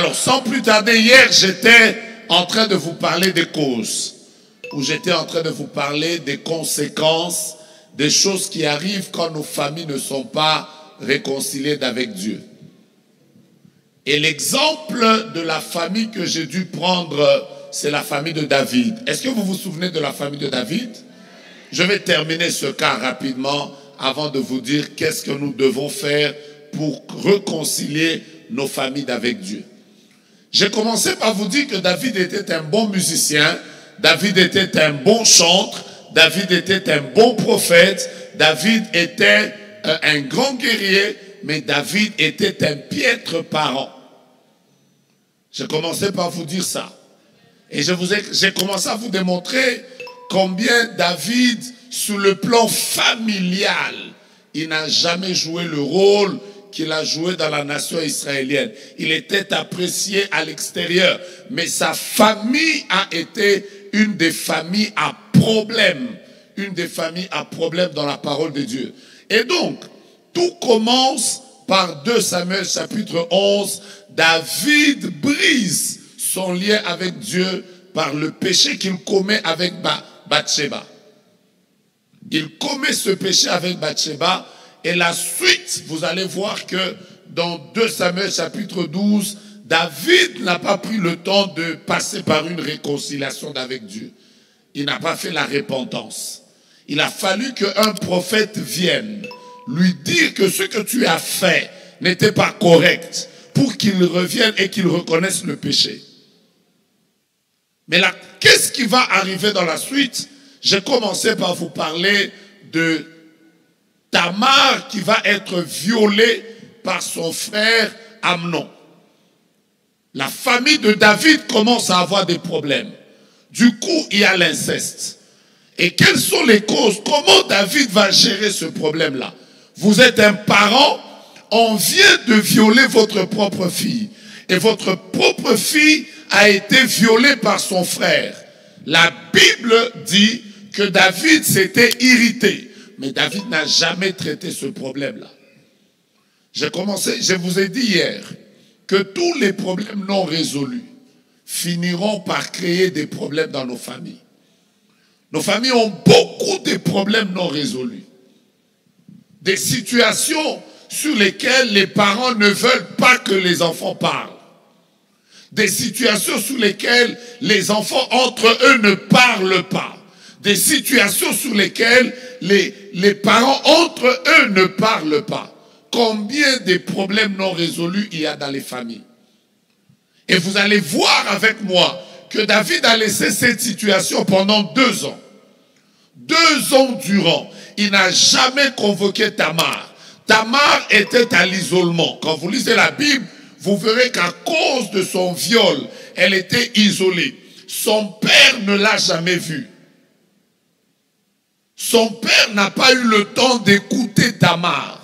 Alors, sans plus tarder, hier, j'étais en train de vous parler des causes, ou j'étais en train de vous parler des conséquences, des choses qui arrivent quand nos familles ne sont pas réconciliées avec Dieu. Et l'exemple de la famille que j'ai dû prendre, c'est la famille de David. Est-ce que vous vous souvenez de la famille de David? Je vais terminer ce cas rapidement avant de vous dire qu'est-ce que nous devons faire pour réconcilier nos familles avec Dieu. J'ai commencé par vous dire que David était un bon musicien, David était un bon chanteur, David était un bon prophète, David était un grand guerrier, mais David était un piètre parent. J'ai commencé par vous dire ça. Et j'ai commencé à vous démontrer combien David, sur le plan familial, il n'a jamais joué le rôle qu'il a joué dans la nation israélienne. Il était apprécié à l'extérieur, mais sa famille a été une des familles à problème. Une des familles à problème dans la parole de Dieu. Et donc, tout commence par 2 Samuel chapitre 11. David brise son lien avec Dieu par le péché qu'il commet avec Bathsheba. Il commet ce péché avec Bathsheba et la suite, vous allez voir que dans 2 Samuel chapitre 12, David n'a pas pris le temps de passer par une réconciliation avec Dieu. Il n'a pas fait la repentance. Il a fallu qu'un prophète vienne lui dire que ce que tu as fait n'était pas correct pour qu'il revienne et qu'il reconnaisse le péché. Mais là, qu'est-ce qui va arriver dans la suite? J'ai commencé par vous parler de Tamar qui va être violée par son frère Amnon. La famille de David commence à avoir des problèmes. Du coup, il y a l'inceste. Et quelles sont les causes? Comment David va gérer ce problème-là? Vous êtes un parent, on vient de violer votre propre fille. Et votre propre fille a été violée par son frère. La Bible dit que David s'était irrité. Mais David n'a jamais traité ce problème-là. Je vous ai dit hier que tous les problèmes non résolus finiront par créer des problèmes dans nos familles. Nos familles ont beaucoup de problèmes non résolus. Des situations sur lesquelles les parents ne veulent pas que les enfants parlent. Des situations sur lesquelles les enfants entre eux ne parlent pas. Des situations sur lesquelles les parents entre eux ne parlent pas. Combien de problèmes non résolus il y a dans les familles? Et vous allez voir avec moi que David a laissé cette situation pendant 2 ans. 2 ans durant, il n'a jamais convoqué Tamar. Tamar était à l'isolement. Quand vous lisez la Bible, vous verrez qu'à cause de son viol, elle était isolée. Son père ne l'a jamais vue. Son père n'a pas eu le temps d'écouter Tamar.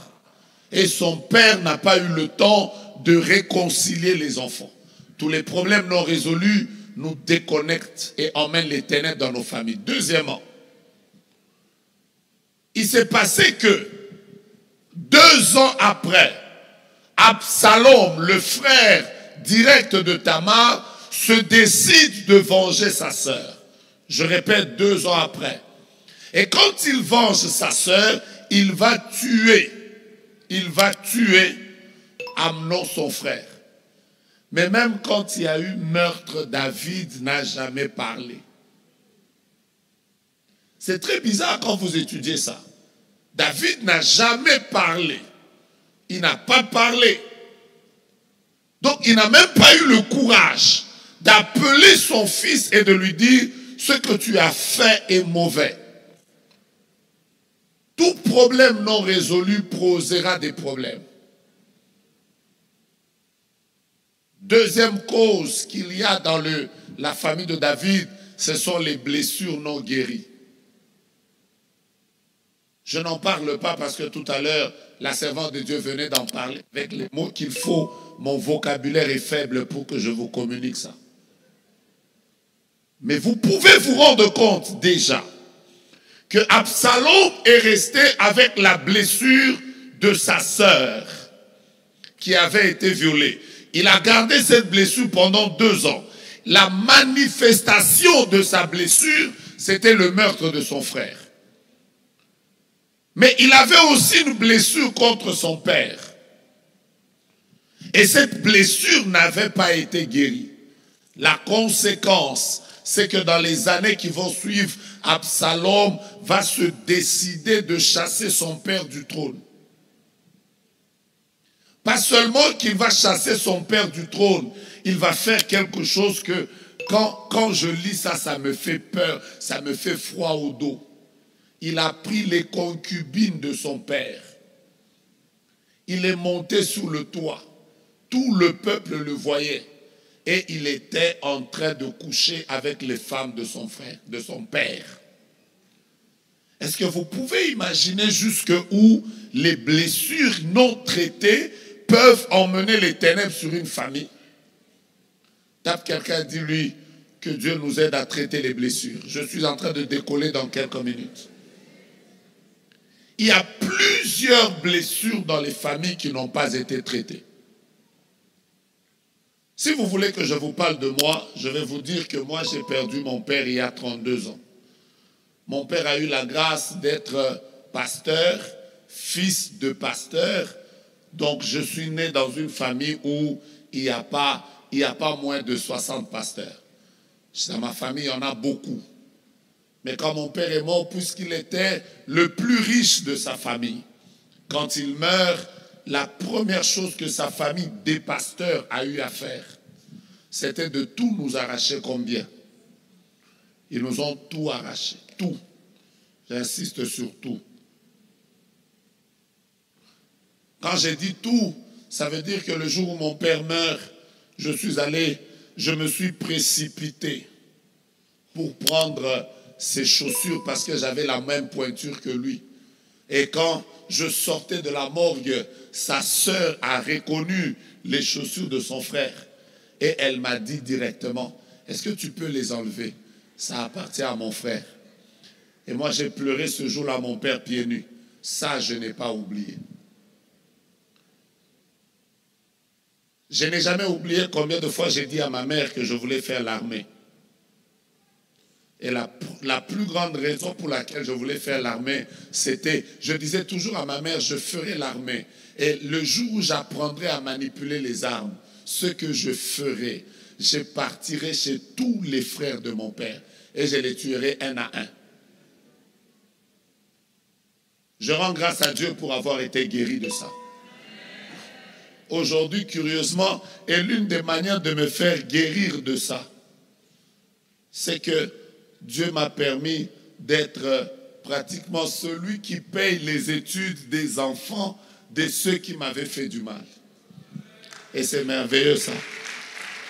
Et son père n'a pas eu le temps de réconcilier les enfants. Tous les problèmes non résolus nous déconnectent et emmènent les ténèbres dans nos familles. Deuxièmement, il s'est passé que 2 ans après, Absalom, le frère direct de Tamar, se décide de venger sa sœur. Je répète, 2 ans après. Et quand il venge sa sœur, il va tuer Amnon, son frère. Mais même quand il y a eu meurtre, David n'a jamais parlé. C'est très bizarre quand vous étudiez ça. David n'a jamais parlé. Il n'a pas parlé. Donc il n'a même pas eu le courage d'appeler son fils et de lui dire ce que tu as fait est mauvais. Tout problème non résolu posera des problèmes. Deuxième cause qu'il y a dans la famille de David, ce sont les blessures non guéries. Je n'en parle pas parce que tout à l'heure, la servante de Dieu venait d'en parler avec les mots qu'il faut. Mon vocabulaire est faible pour que je vous communique ça. Mais vous pouvez vous rendre compte déjà que Absalom est resté avec la blessure de sa sœur qui avait été violée. Il a gardé cette blessure pendant 2 ans. La manifestation de sa blessure, c'était le meurtre de son frère. Mais il avait aussi une blessure contre son père. Et cette blessure n'avait pas été guérie. La conséquence, c'est que dans les années qui vont suivre, Absalom va se décider de chasser son père du trône. Pas seulement qu'il va chasser son père du trône, il va faire quelque chose que, quand je lis ça, ça me fait peur, ça me fait froid au dos. Il a pris les concubines de son père. Il est monté sous le toit. Tout le peuple le voyait. Et il était en train de coucher avec les femmes de son frère, de son père. Est-ce que vous pouvez imaginer jusqu'où les blessures non traitées peuvent emmener les ténèbres sur une famille? Tape quelqu'un, dis-lui que Dieu nous aide à traiter les blessures. Je suis en train de décoller dans quelques minutes. Il y a plusieurs blessures dans les familles qui n'ont pas été traitées. Si vous voulez que je vous parle de moi, je vais vous dire que moi j'ai perdu mon père il y a 32 ans. Mon père a eu la grâce d'être pasteur, fils de pasteur. Donc je suis né dans une famille où il n'y a pas moins de 60 pasteurs. Dans ma famille, il y en a beaucoup. Mais quand mon père est mort, puisqu'il était le plus riche de sa famille, quand il meurt, la première chose que sa famille des pasteurs a eu à faire, c'était de tout nous arracher comme bien. Ils nous ont tout arraché, tout. J'insiste sur tout. Quand j'ai dit tout, ça veut dire que le jour où mon père meurt, je me suis précipité pour prendre ses chaussures parce que j'avais la même pointure que lui. Et quand je sortais de la morgue, sa sœur a reconnu les chaussures de son frère. Et elle m'a dit directement, est-ce que tu peux les enlever? Ça appartient à mon frère. Et moi j'ai pleuré ce jour-là, mon père pieds nus. Ça, je n'ai pas oublié. Je n'ai jamais oublié combien de fois j'ai dit à ma mère que je voulais faire l'armée. Et la plus grande raison pour laquelle je voulais faire l'armée, c'était, je disais toujours à ma mère, je ferai l'armée. Et le jour où j'apprendrai à manipuler les armes, ce que je ferai, je partirai chez tous les frères de mon père et je les tuerai un à un. Je rends grâce à Dieu pour avoir été guéri de ça. Aujourd'hui, curieusement, et l'une des manières de me faire guérir de ça, c'est que Dieu m'a permis d'être pratiquement celui qui paye les études des enfants de ceux qui m'avaient fait du mal. Et c'est merveilleux ça.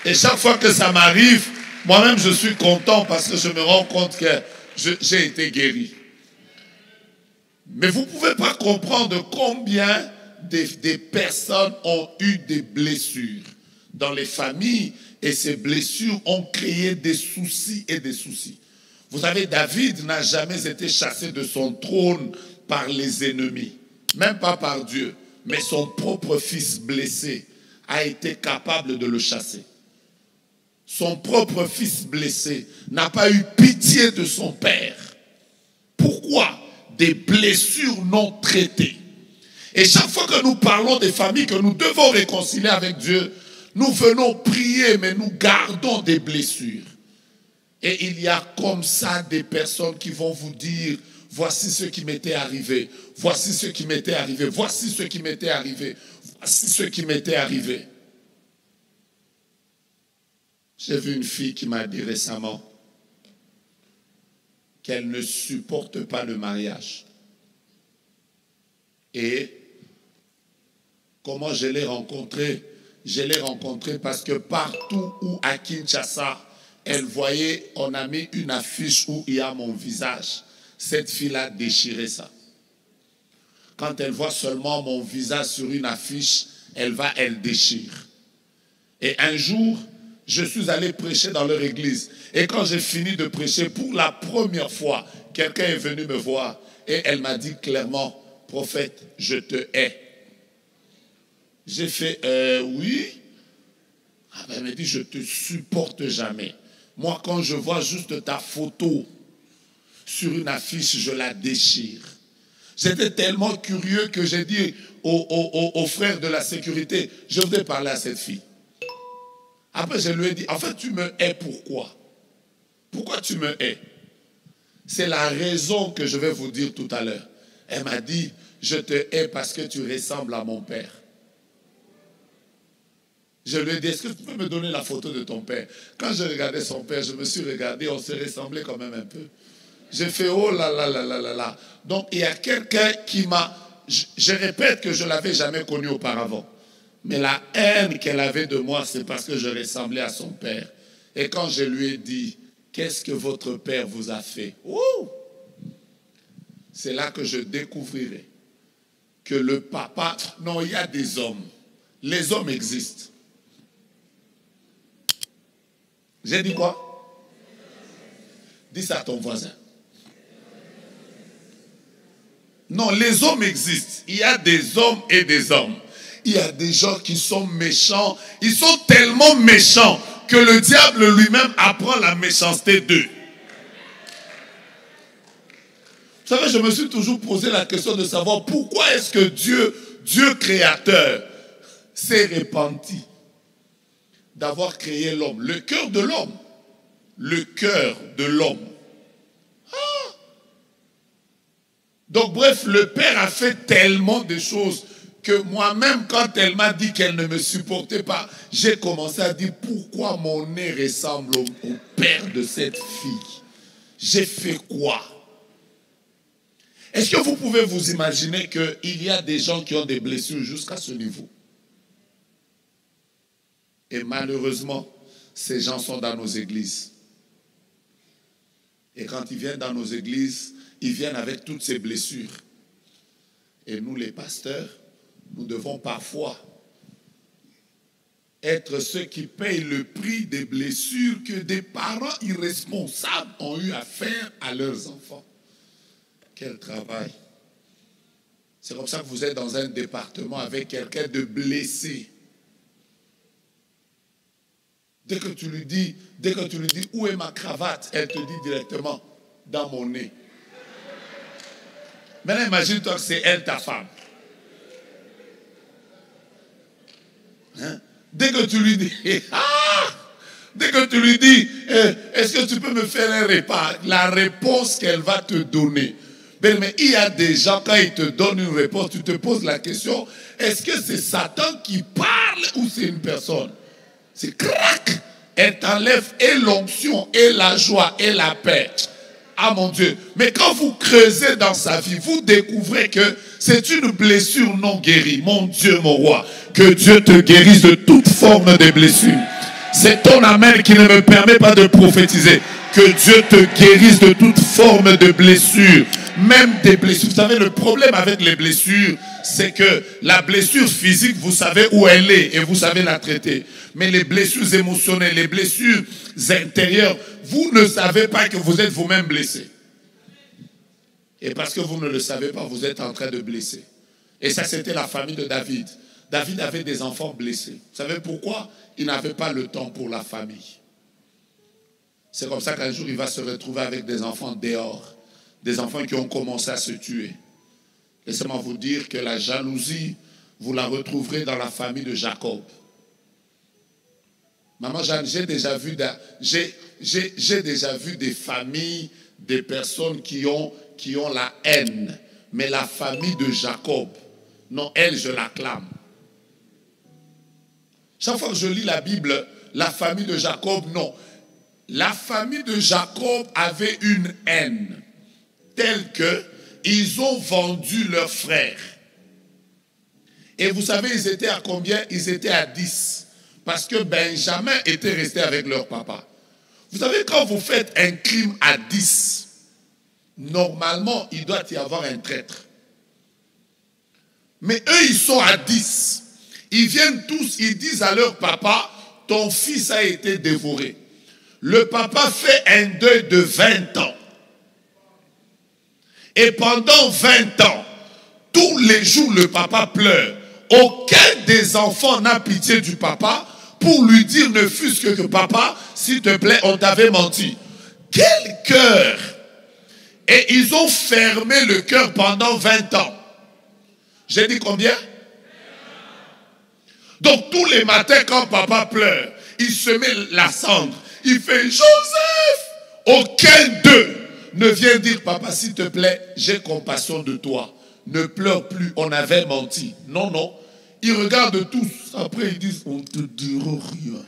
Et chaque fois que ça m'arrive, moi-même je suis content parce que je me rends compte que j'ai été guéri. Mais vous ne pouvez pas comprendre combien des personnes ont eu des blessures dans les familles et ces blessures ont créé des soucis et des soucis. Vous savez, David n'a jamais été chassé de son trône par les ennemis, même pas par Dieu, mais son propre fils blessé a été capable de le chasser. Son propre fils blessé n'a pas eu pitié de son père. Pourquoi? Des blessures non traitées. Et chaque fois que nous parlons des familles que nous devons réconcilier avec Dieu, nous venons prier, mais nous gardons des blessures. Et il y a comme ça des personnes qui vont vous dire, voici ce qui m'était arrivé, voici ce qui m'était arrivé, voici ce qui m'était arrivé, voici ce qui m'était arrivé. J'ai vu une fille qui m'a dit récemment qu'elle ne supporte pas le mariage. Et comment je l'ai rencontrée? Je l'ai rencontrée parce que partout où à Kinshasa, elle voyait, on a mis une affiche où il y a mon visage. Cette fille-là déchirait ça. Quand elle voit seulement mon visage sur une affiche, elle déchire. Et un jour, je suis allé prêcher dans leur église. Et quand j'ai fini de prêcher, pour la première fois, quelqu'un est venu me voir et elle m'a dit clairement, prophète, je te hais. J'ai fait, oui. Elle me dit, je ne te supporte jamais. Moi, quand je vois juste ta photo sur une affiche, je la déchire. J'étais tellement curieux que j'ai dit aux frères de la sécurité, je voudrais parler à cette fille. Après, je lui ai dit, en fait, tu me hais pourquoi? Pourquoi tu me hais? C'est la raison que je vais vous dire tout à l'heure. Elle m'a dit, je te hais parce que tu ressembles à mon père. Je lui ai dit, est-ce que tu peux me donner la photo de ton père? Quand je regardais son père, je me suis regardé, on se ressemblait quand même un peu. J'ai fait, oh là là là là là là. Donc, il y a quelqu'un qui m'a... Je répète que je ne l'avais jamais connu auparavant. Mais la haine qu'elle avait de moi, c'est parce que je ressemblais à son père. Et quand je lui ai dit, qu'est-ce que votre père vous a fait? C'est là que je découvrirai que le papa... Non, il y a des hommes. Les hommes existent. J'ai dit quoi? Dis ça à ton voisin. Non, les hommes existent. Il y a des hommes et des hommes. Il y a des gens qui sont méchants. Ils sont tellement méchants que le diable lui-même apprend la méchanceté d'eux. Vous savez, je me suis toujours posé la question de savoir pourquoi est-ce que Dieu créateur, s'est repenti d'avoir créé l'homme. Le cœur de l'homme. Le cœur de l'homme. Donc bref, le Père a fait tellement de choses que moi-même, quand elle m'a dit qu'elle ne me supportait pas, j'ai commencé à dire pourquoi mon nez ressemble au père de cette fille. J'ai fait quoi? Est-ce que vous pouvez vous imaginer qu'il y a des gens qui ont des blessures jusqu'à ce niveau? Et malheureusement, ces gens sont dans nos églises. Et quand ils viennent dans nos églises, ils viennent avec toutes ces blessures. Et nous, les pasteurs, nous devons parfois être ceux qui payent le prix des blessures que des parents irresponsables ont eu à faire à leurs enfants. Quel travail! C'est comme ça que vous êtes dans un département avec quelqu'un de blessé. Dès que tu lui dis, où est ma cravate, elle te dit directement, dans mon nez. Maintenant, imagine-toi que c'est elle, ta femme. Hein? Dès que tu lui dis, est-ce que tu peux me faire un repas? La réponse qu'elle va te donner. Mais il y a des gens, quand ils te donnent une réponse, tu te poses la question, est-ce que c'est Satan qui parle ou c'est une personne? C'est crac! Elle t'enlève et l'onction, et la joie, et la paix. Ah mon Dieu. Mais quand vous creusez dans sa vie, vous découvrez que c'est une blessure non guérie. Mon Dieu, mon roi, que Dieu te guérisse de toute forme de blessure. C'est ton amen qui ne me permet pas de prophétiser. Que Dieu te guérisse de toute forme de blessure. Même des blessures. Vous savez, le problème avec les blessures, c'est que la blessure physique, vous savez où elle est et vous savez la traiter. Mais les blessures émotionnelles, les blessures intérieures, vous ne savez pas que vous êtes vous-même blessé. Et parce que vous ne le savez pas, vous êtes en train de blesser. Et ça, c'était la famille de David. David avait des enfants blessés. Vous savez pourquoi? Il n'avait pas le temps pour la famille. C'est comme ça qu'un jour, il va se retrouver avec des enfants dehors. Des enfants qui ont commencé à se tuer. Laissez-moi vous dire que la jalousie, vous la retrouverez dans la famille de Jacob. Maman Jeanne, j'ai déjà vu des familles, des personnes qui ont la haine. Mais la famille de Jacob, non, elle, je l'acclame. Chaque fois que je lis la Bible, la famille de Jacob, non. La famille de Jacob avait une haine telle qu'ils ont vendu leurs frères. Et vous savez, ils étaient à combien? Ils étaient à 10. Parce que Benjamin était resté avec leur papa. Vous savez, quand vous faites un crime à 10, normalement, il doit y avoir un traître. Mais eux, ils sont à 10. Ils viennent tous, ils disent à leur papa, ton fils a été dévoré. Le papa fait un deuil de 20 ans. Et pendant 20 ans, tous les jours, le papa pleure. Aucun des enfants n'a pitié du papa pour lui dire ne fût-ce que papa, s'il te plaît, on t'avait menti. Quel cœur! Et ils ont fermé le cœur pendant 20 ans. J'ai dit combien? Donc tous les matins quand papa pleure, il se met la cendre. Il fait Joseph. Aucun d'eux ne vient dire papa s'il te plaît, j'ai compassion de toi. Ne pleure plus, on avait menti. Non, non. Ils regardent tous. Après ils disent on te dira rien.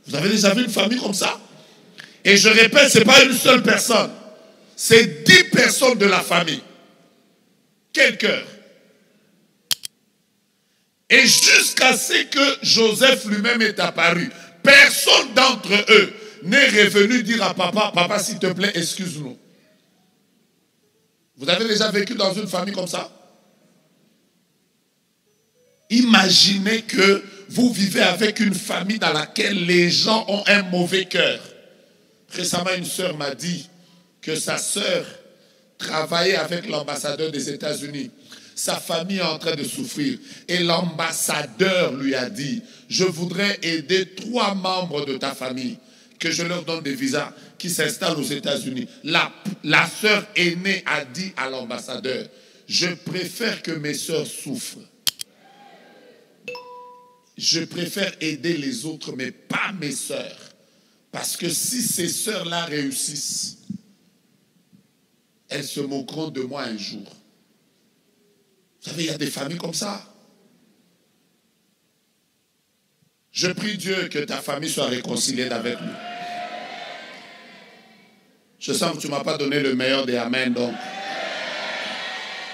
Vous avez déjà vu une famille comme ça? Et je répète, ce n'est pas une seule personne. C'est 10 personnes de la famille. Quel cœur! Et jusqu'à ce que Joseph lui-même est apparu, personne d'entre eux n'est revenu dire à papa, papa s'il te plaît, excuse-nous. Vous avez déjà vécu dans une famille comme ça? Imaginez que vous vivez avec une famille dans laquelle les gens ont un mauvais cœur. Récemment, une sœur m'a dit que sa sœur travaillait avec l'ambassadeur des États-Unis. Sa famille est en train de souffrir. Et l'ambassadeur lui a dit, je voudrais aider 3 membres de ta famille, que je leur donne des visas, qui s'installent aux États-Unis. La sœur aînée a dit à l'ambassadeur, je préfère que mes sœurs souffrent. Je préfère aider les autres, mais pas mes sœurs. Parce que si ces sœurs-là réussissent, elles se moqueront de moi un jour. Vous savez, il y a des familles comme ça. Je prie Dieu que ta famille soit réconciliée avec nous. Je sens que tu ne m'as pas donné le meilleur des Amen, donc.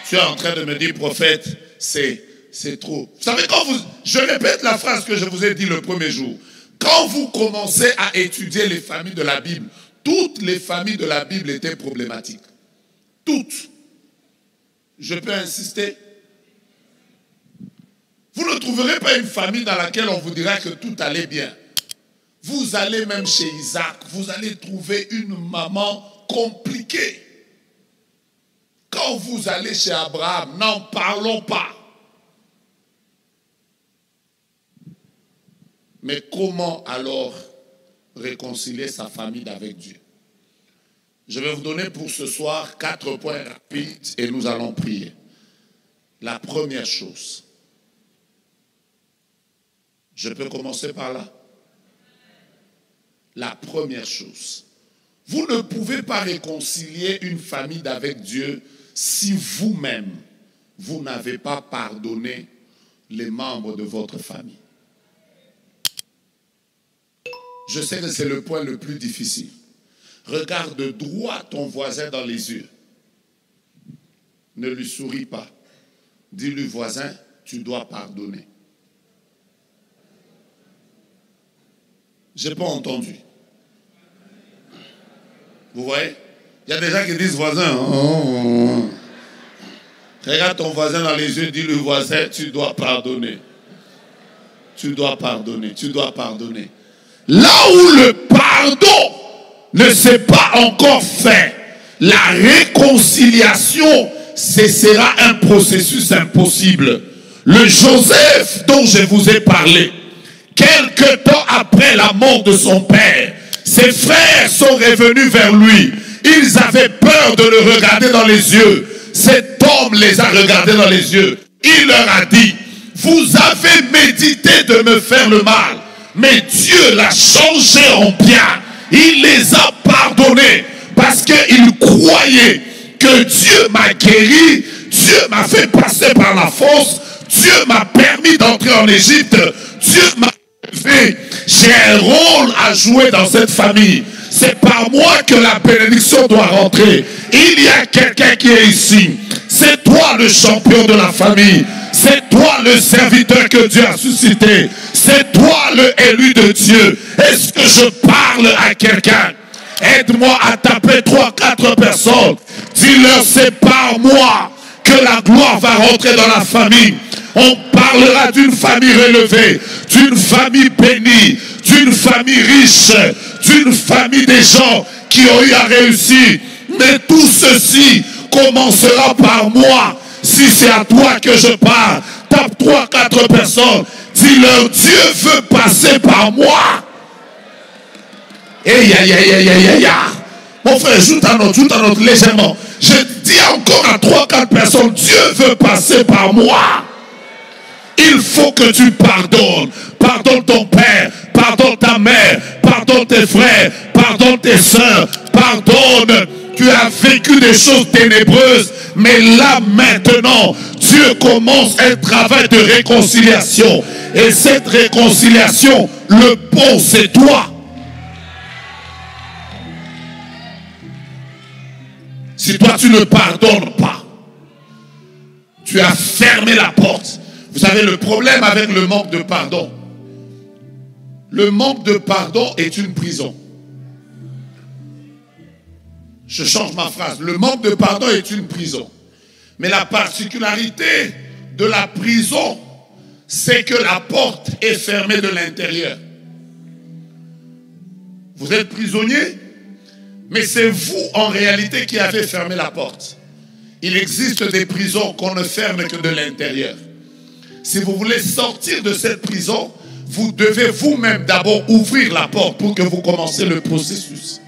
Tu es en train de me dire, prophète, c'est trop. Vous savez, je répète la phrase que je vous ai dit le premier jour. Quand vous commencez à étudier les familles de la Bible, toutes les familles de la Bible étaient problématiques. Toutes. Je peux insister. Vous ne trouverez pas une famille dans laquelle on vous dira que tout allait bien. Vous allez même chez Isaac, vous allez trouver une maman compliquée. Quand vous allez chez Abraham, n'en parlons pas. Mais comment alors réconcilier sa famille avec Dieu? Je vais vous donner pour ce soir 4 points rapides et nous allons prier. La première chose. Je peux commencer par là. La première chose. Vous ne pouvez pas réconcilier une famille avec Dieu si vous-même, vous n'avez pas pardonné les membres de votre famille. Je sais que c'est le point le plus difficile. Regarde droit ton voisin dans les yeux. Ne lui souris pas. Dis-lui, voisin, tu dois pardonner. Je n'ai pas entendu. Vous voyez? Il y a des gens qui disent, voisin, regarde ton voisin dans les yeux, dis-lui, voisin, tu dois pardonner. Tu dois pardonner, tu dois pardonner. Là où le pardon ne s'est pas encore fait, la réconciliation, ce sera un processus impossible. Le Joseph dont je vous ai parlé, quelque temps après la mort de son père, ses frères sont revenus vers lui. Ils avaient peur de le regarder dans les yeux. Cet homme les a regardés dans les yeux. Il leur a dit, vous avez médité de me faire le mal, mais Dieu l'a changé en bien. Il les a pardonnés parce qu'ils croyaient que Dieu m'a guéri, Dieu m'a fait passer par la fosse, Dieu m'a permis d'entrer en Égypte, Dieu m'a fait. J'ai un rôle à jouer dans cette famille. C'est par moi que la bénédiction doit rentrer. Il y a quelqu'un qui est ici. C'est toi le champion de la famille. C'est toi le serviteur que Dieu a suscité. C'est toi le élu de Dieu. Est-ce que je parle à quelqu'un? Aide-moi à taper 3-4 personnes. Dis-leur, c'est par moi que la gloire va rentrer dans la famille. On parlera d'une famille relevée, d'une famille bénie, d'une famille riche, d'une famille des gens qui ont eu à réussir. Mais tout ceci commencera par moi. Si c'est à toi que je parle, tape 3-4 personnes. Dis-leur, Dieu veut passer par moi. Mon frère, joute à notre légèrement. Je dis encore à 3-4 personnes, Dieu veut passer par moi. Il faut que tu pardonnes. Pardonne ton père, pardonne ta mère, pardonne tes frères, pardonne tes soeurs, pardonne. Tu as vécu des choses ténébreuses, mais là maintenant, Dieu commence un travail de réconciliation. Et cette réconciliation, le pont, c'est toi. Si toi tu ne pardonnes pas, tu as fermé la porte. Vous savez le problème avec le manque de pardon. Le manque de pardon est une prison. Je change ma phrase. Le manque de pardon est une prison. Mais la particularité de la prison, c'est que la porte est fermée de l'intérieur. Vous êtes prisonnier, mais c'est vous en réalité qui avez fermé la porte. Il existe des prisons qu'on ne ferme que de l'intérieur. Si vous voulez sortir de cette prison, vous devez vous-même d'abord ouvrir la porte pour que vous commenciez le processus.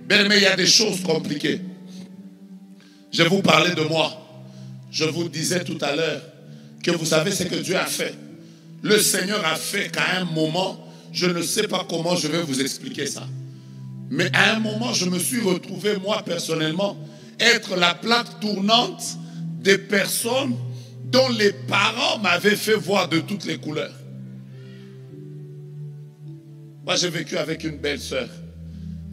Mais il y a des choses compliquées. Je vous parlais de moi. Je vous disais tout à l'heure que vous savez ce que Dieu a fait. Le Seigneur a fait qu'à un moment, je ne sais pas comment je vais vous expliquer ça. Mais à un moment, je me suis retrouvé, moi personnellement, être la plaque tournante des personnes dont les parents m'avaient fait voir de toutes les couleurs. Moi, j'ai vécu avec une belle-sœur.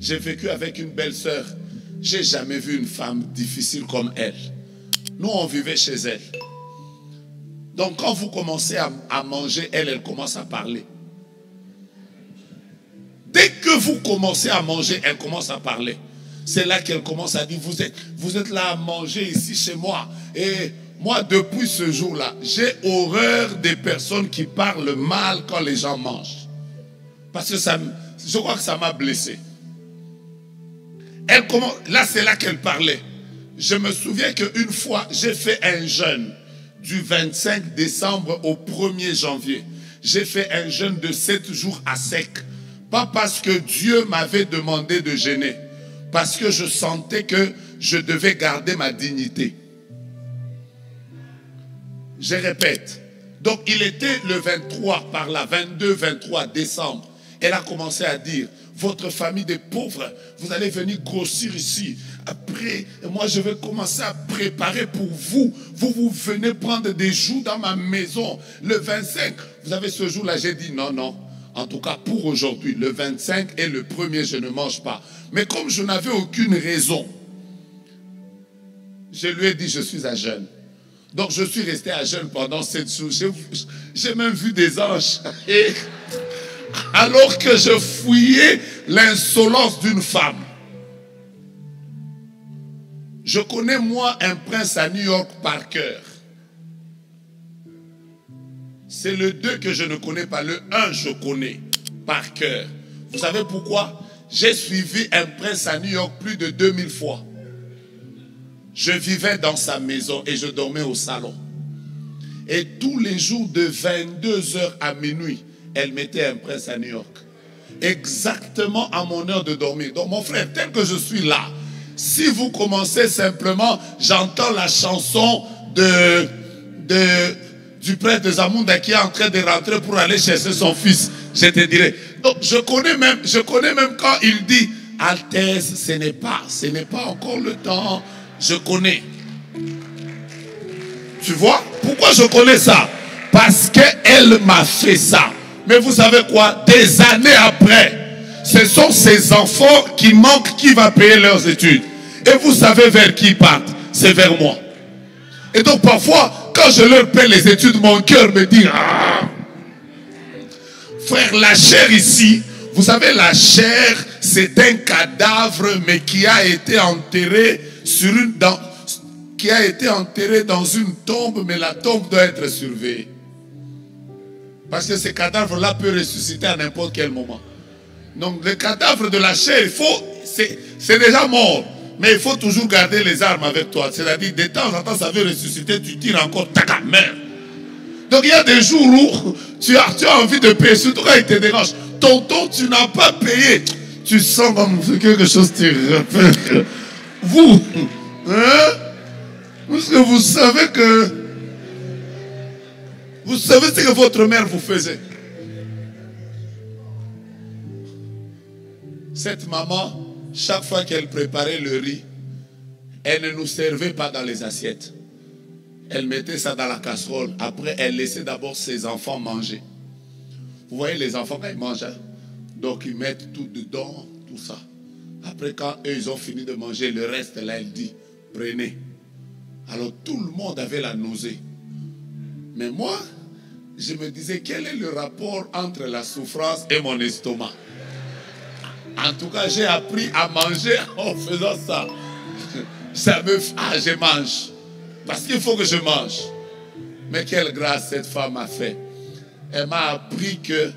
J'ai vécu avec une belle-sœur. J'ai jamais vu une femme difficile comme elle. Nous, on vivait chez elle. Donc, quand vous commencez à manger, elle commence à parler. Dès que vous commencez à manger, elle commence à parler. C'est là qu'elle commence à dire, vous êtes là à manger ici chez moi. Et moi, depuis ce jour-là, j'ai horreur des personnes qui parlent mal quand les gens mangent. Parce que je crois que ça m'a blessé. Là, c'est là qu'elle parlait. Je me souviens qu'une fois, j'ai fait un jeûne du 25 décembre au 1er janvier. J'ai fait un jeûne de 7 jours à sec. Pas parce que Dieu m'avait demandé de jeûner. Parce que je sentais que je devais garder ma dignité. Je répète. Donc, il était le 23, par là, 22-23 décembre. Elle a commencé à dire, votre famille des pauvres, vous allez venir grossir ici. Après, moi, je vais commencer à préparer pour vous. Vous venez prendre des jours dans ma maison. Le 25, vous avez ce jour-là, j'ai dit non, non. En tout cas, pour aujourd'hui, le 25 et le 1er, je ne mange pas. Mais comme je n'avais aucune raison, je lui ai dit, je suis à jeûne. Donc, je suis resté à jeûne pendant 7 jours. J'ai même vu des anges. Et alors que je fouillais l'insolence d'une femme. Je connais, moi, un prince à New York par cœur. C'est le 2 que je ne connais pas. Le 1, je connais par cœur. Vous savez pourquoi? J'ai suivi un prince à New York plus de 2000 fois. Je vivais dans sa maison et je dormais au salon. Et tous les jours de 22h à minuit, elle mettait un prince à New York. Exactement à mon heure de dormir. Donc mon frère, tel que je suis là, si vous commencez simplement, j'entends la chanson du prêtre de Zamunda qui est en train de rentrer pour aller chercher son fils. Je te dirai. Donc je connais même quand il dit, Altesse, ce n'est pas encore le temps. Je connais. Tu vois? Pourquoi je connais ça? Parce qu'elle m'a fait ça. Mais vous savez quoi? Des années après, ce sont ces enfants qui manquent qui va payer leurs études. Et vous savez vers qui ils partent? C'est vers moi. Et donc parfois, quand je leur paie les études, mon cœur me dit, ah, frère, la chair ici, vous savez, la chair, c'est un cadavre, mais qui a été enterré dans une tombe, mais la tombe doit être surveillée. Parce que ce cadavre-là peut ressusciter à n'importe quel moment. Donc le cadavre de la chair, c'est déjà mort. Mais il faut toujours garder les armes avec toi. C'est-à-dire, de temps en temps, ça veut ressusciter, tu tires encore, ta mère. Donc il y a des jours où tu as envie de payer, surtout quand il te dérange. Tonton, tu n'as pas payé. Tu sens comme quelque chose te rappelle. Vous, hein? Parce que vous savez ce que votre mère vous faisait. Cette maman, chaque fois qu'elle préparait le riz, elle ne nous servait pas dans les assiettes. Elle mettait ça dans la casserole. Après, elle laissait d'abord ses enfants manger. Vous voyez les enfants quand ils mangent, hein? Donc ils mettent tout dedans, tout ça. Après, quand eux, ils ont fini de manger, le reste, là, elle dit, prenez. Alors tout le monde avait la nausée. Mais moi, je me disais, quel est le rapport entre la souffrance et mon estomac? En tout cas, j'ai appris à manger en faisant ça. Je mange. Parce qu'il faut que je mange. Mais quelle grâce cette femme a fait. Elle m'a appris que,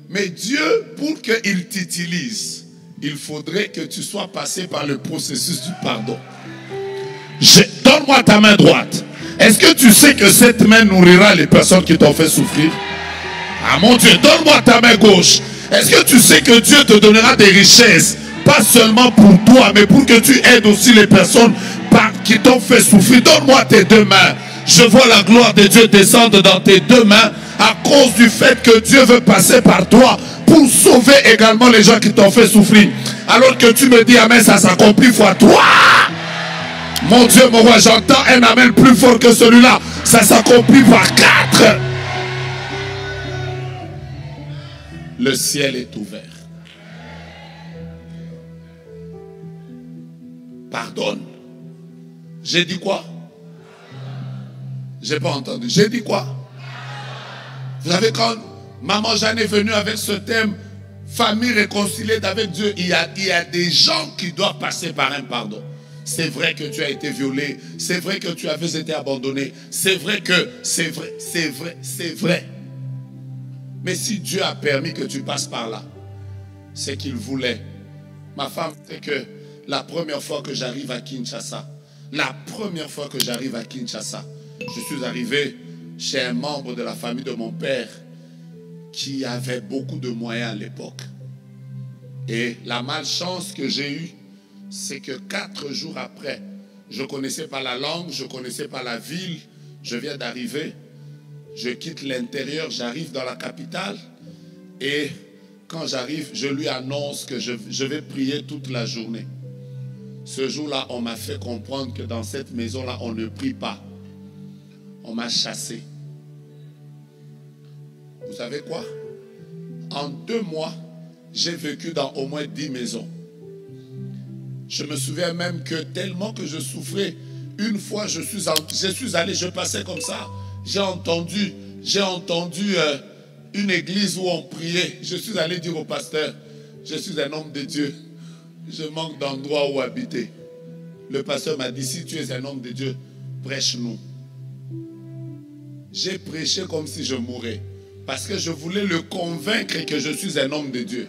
mais Dieu, pour qu'il t'utilise, il faudrait que tu sois passé par le processus du pardon. Donne-moi ta main droite. Est-ce que tu sais que cette main nourrira les personnes qui t'ont fait souffrir? Ah mon Dieu, donne-moi ta main gauche. Est-ce que tu sais que Dieu te donnera des richesses, pas seulement pour toi, mais pour que tu aides aussi les personnes qui t'ont fait souffrir? Donne-moi tes deux mains. Je vois la gloire de Dieu descendre dans tes deux mains à cause du fait que Dieu veut passer par toi pour sauver également les gens qui t'ont fait souffrir. Alors que tu me dis amen, ça s'accomplit fois 3. Mon Dieu, mon roi, j'entends un amen plus fort que celui-là. Ça s'accomplit par 4. Le ciel est ouvert. Pardonne. J'ai dit quoi? J'ai pas entendu. J'ai dit quoi? Vous savez, quand Maman Jeanne est venue avec ce thème, famille réconciliée avec Dieu, il y a des gens qui doivent passer par un pardon. C'est vrai que tu as été violé. C'est vrai que tu avais été abandonné. C'est vrai que c'est vrai. Mais si Dieu a permis que tu passes par là, c'est qu'il voulait. Ma femme, c'est que la première fois que j'arrive à Kinshasa, je suis arrivé chez un membre de la famille de mon père qui avait beaucoup de moyens à l'époque. Et la malchance que j'ai eue, c'est que 4 jours après, je ne connaissais pas la langue, je ne connaissais pas la ville, je viens d'arriver, je quitte l'intérieur, j'arrive dans la capitale et quand j'arrive, je lui annonce que je vais prier toute la journée. Ce jour-là, on m'a fait comprendre que dans cette maison-là, on ne prie pas. On m'a chassé. Vous savez quoi? En 2 mois, j'ai vécu dans au moins 10 maisons. Je me souviens même que tellement que je souffrais, une fois je suis allé, je passais comme ça, j'ai entendu une église où on priait. Je suis allé dire au pasteur, je suis un homme de Dieu, je manque d'endroit où habiter. Le pasteur m'a dit, si tu es un homme de Dieu, prêche-nous. J'ai prêché comme si je mourais, parce que je voulais le convaincre que je suis un homme de Dieu.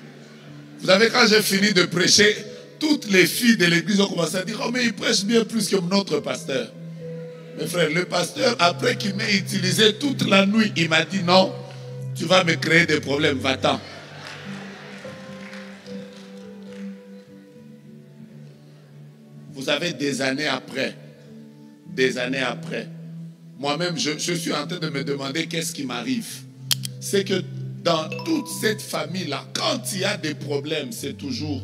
Vous savez, quand j'ai fini de prêcher, toutes les filles de l'église ont commencé à dire, oh mais il prêche bien plus que notre pasteur. Mes frères, le pasteur, après qu'il m'ait utilisé toute la nuit, il m'a dit, non, tu vas me créer des problèmes, va-t'en. Vous savez, des années après, moi-même, je suis en train de me demander qu'est-ce qui m'arrive. C'est que dans toute cette famille-là, quand il y a des problèmes, c'est toujours,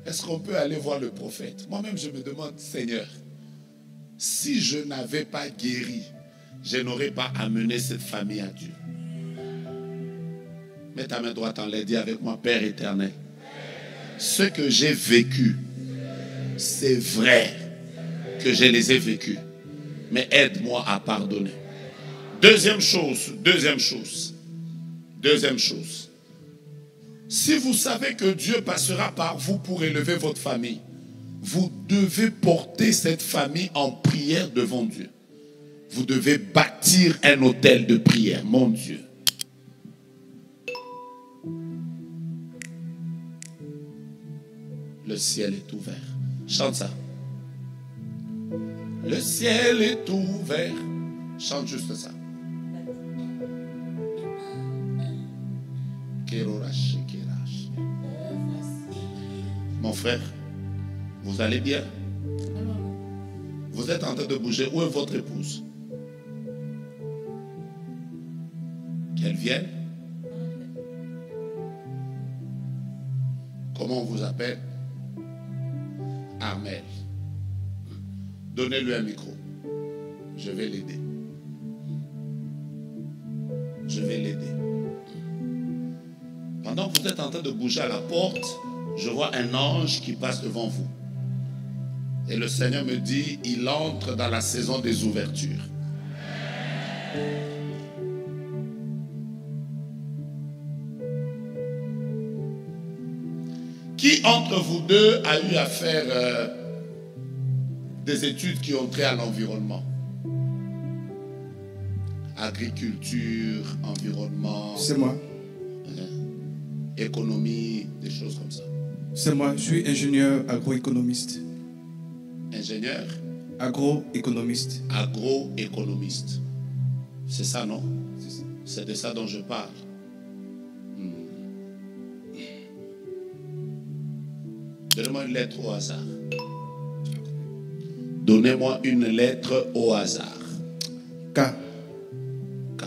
est-ce qu'on peut aller voir le prophète? Moi-même, je me demande, Seigneur, si je n'avais pas guéri, je n'aurais pas amené cette famille à Dieu. Mets ta main droite en l'air, dis avec moi, Père éternel, ce que j'ai vécu, c'est vrai que je les ai vécus, mais aide-moi à pardonner. Deuxième chose, si vous savez que Dieu passera par vous pour élever votre famille, vous devez porter cette famille en prière devant Dieu. Vous devez bâtir un autel de prière, mon Dieu. Le ciel est ouvert. Chante ça. Le ciel est ouvert. Chante juste ça. frère, vous allez bien? Vous êtes en train de bouger. Où est votre épouse? Qu'elle vienne. Comment on vous appelle? Armel. Donnez-lui un micro. Je vais l'aider. Je vais l'aider. Pendant que vous êtes en train de bouger à la porte, je vois un ange qui passe devant vous. Et le Seigneur me dit, il entre dans la saison des ouvertures. Qui entre vous deux a eu à faire des études qui ont trait à l'environnement? Agriculture, environnement. C'est moi. Économie, des choses comme ça. C'est moi, je suis ingénieur agroéconomiste. Ingénieur? Agroéconomiste. Agroéconomiste. C'est ça, non? C'est ça. C'est de ça dont je parle. Donnez-moi une lettre au hasard. Donnez-moi une lettre au hasard. K. K.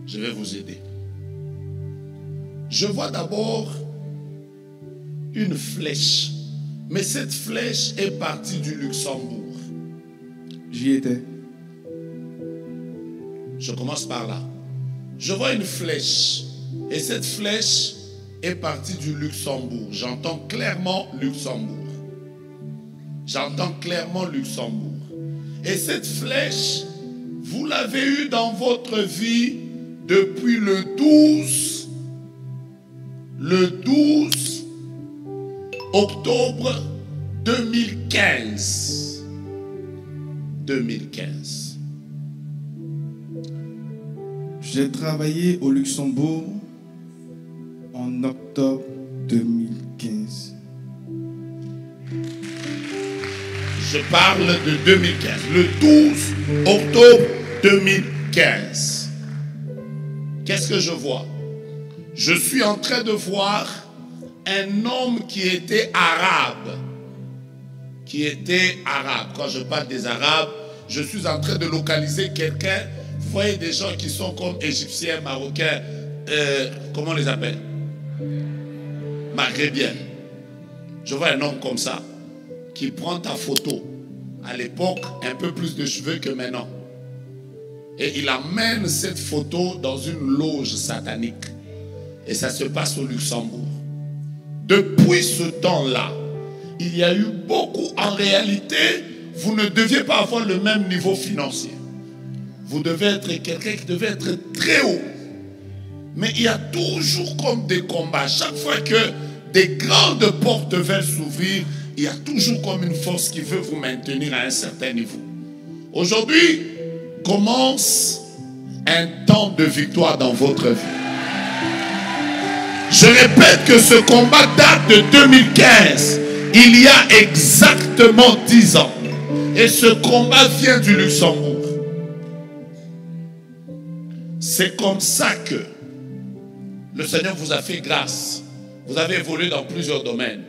Je vais vous aider. Je vois d'abord une flèche. Mais cette flèche est partie du Luxembourg. J'y étais. Je commence par là. Je vois une flèche. Et cette flèche est partie du Luxembourg. J'entends clairement Luxembourg. J'entends clairement Luxembourg. Et cette flèche, vous l'avez eue dans votre vie depuis le 12 octobre 2015. 2015. J'ai travaillé au Luxembourg en octobre 2015. Je parle de 2015. Le 12 octobre 2015. Qu'est-ce que je vois? Je suis en train de voir un homme qui était arabe. Qui était arabe. Quand je parle des arabes, je suis en train de localiser quelqu'un. Vous voyez des gens qui sont comme égyptiens, marocains, comment on les appelle? Maghrébiens. Je vois un homme comme ça qui prend ta photo. À l'époque, un peu plus de cheveux que maintenant. Et il amène cette photo dans une loge satanique. Et ça se passe au Luxembourg. Depuis ce temps-là, il y a eu beaucoup. En réalité, vous ne deviez pas avoir le même niveau financier. Vous devez être quelqu'un qui devait être très haut. Mais il y a toujours comme des combats. Chaque fois que des grandes portes veulent s'ouvrir, il y a toujours comme une force qui veut vous maintenir à un certain niveau. Aujourd'hui, commence un temps de victoire dans votre vie. Je répète que ce combat date de 2015. Il y a exactement 10 ans. Et ce combat vient du Luxembourg. C'est comme ça que le Seigneur vous a fait grâce. Vous avez évolué dans plusieurs domaines.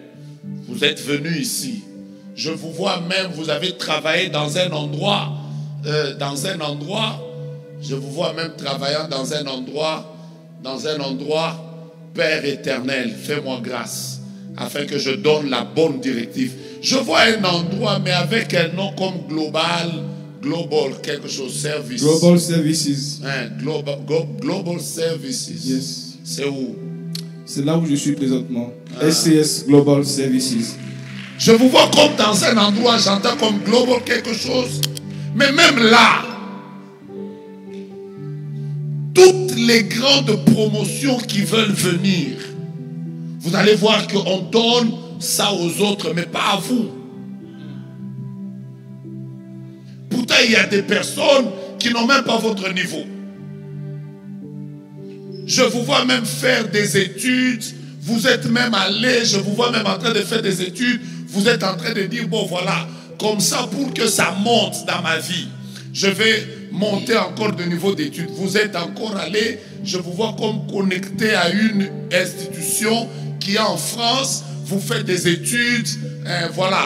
Vous êtes venu ici. Je vous vois même, vous avez travaillé dans un endroit, je vous vois même travaillant dans un endroit, Père éternel, fais-moi grâce, afin que je donne la bonne directive. Je vois un endroit, mais avec un nom comme Global quelque chose, Service. Global Services. Global Services. Yes. C'est où? C'est là où je suis présentement. SCS Global Services. Je vous vois comme dans un endroit, j'entends comme Global quelque chose. Mais même là, toutes les grandes promotions qui veulent venir, vous allez voir qu'on donne ça aux autres, mais pas à vous. Pourtant, il y a des personnes qui n'ont même pas votre niveau. Je vous vois même faire des études. Vous êtes même allé, je vous vois même en train de faire des études. Vous êtes en train de dire, bon voilà, comme ça pour que ça monte dans ma vie, je vais monter encore de niveau d'études. Vous êtes encore allé, je vous vois comme connecté à une institution qui est en France, vous faites des études, voilà.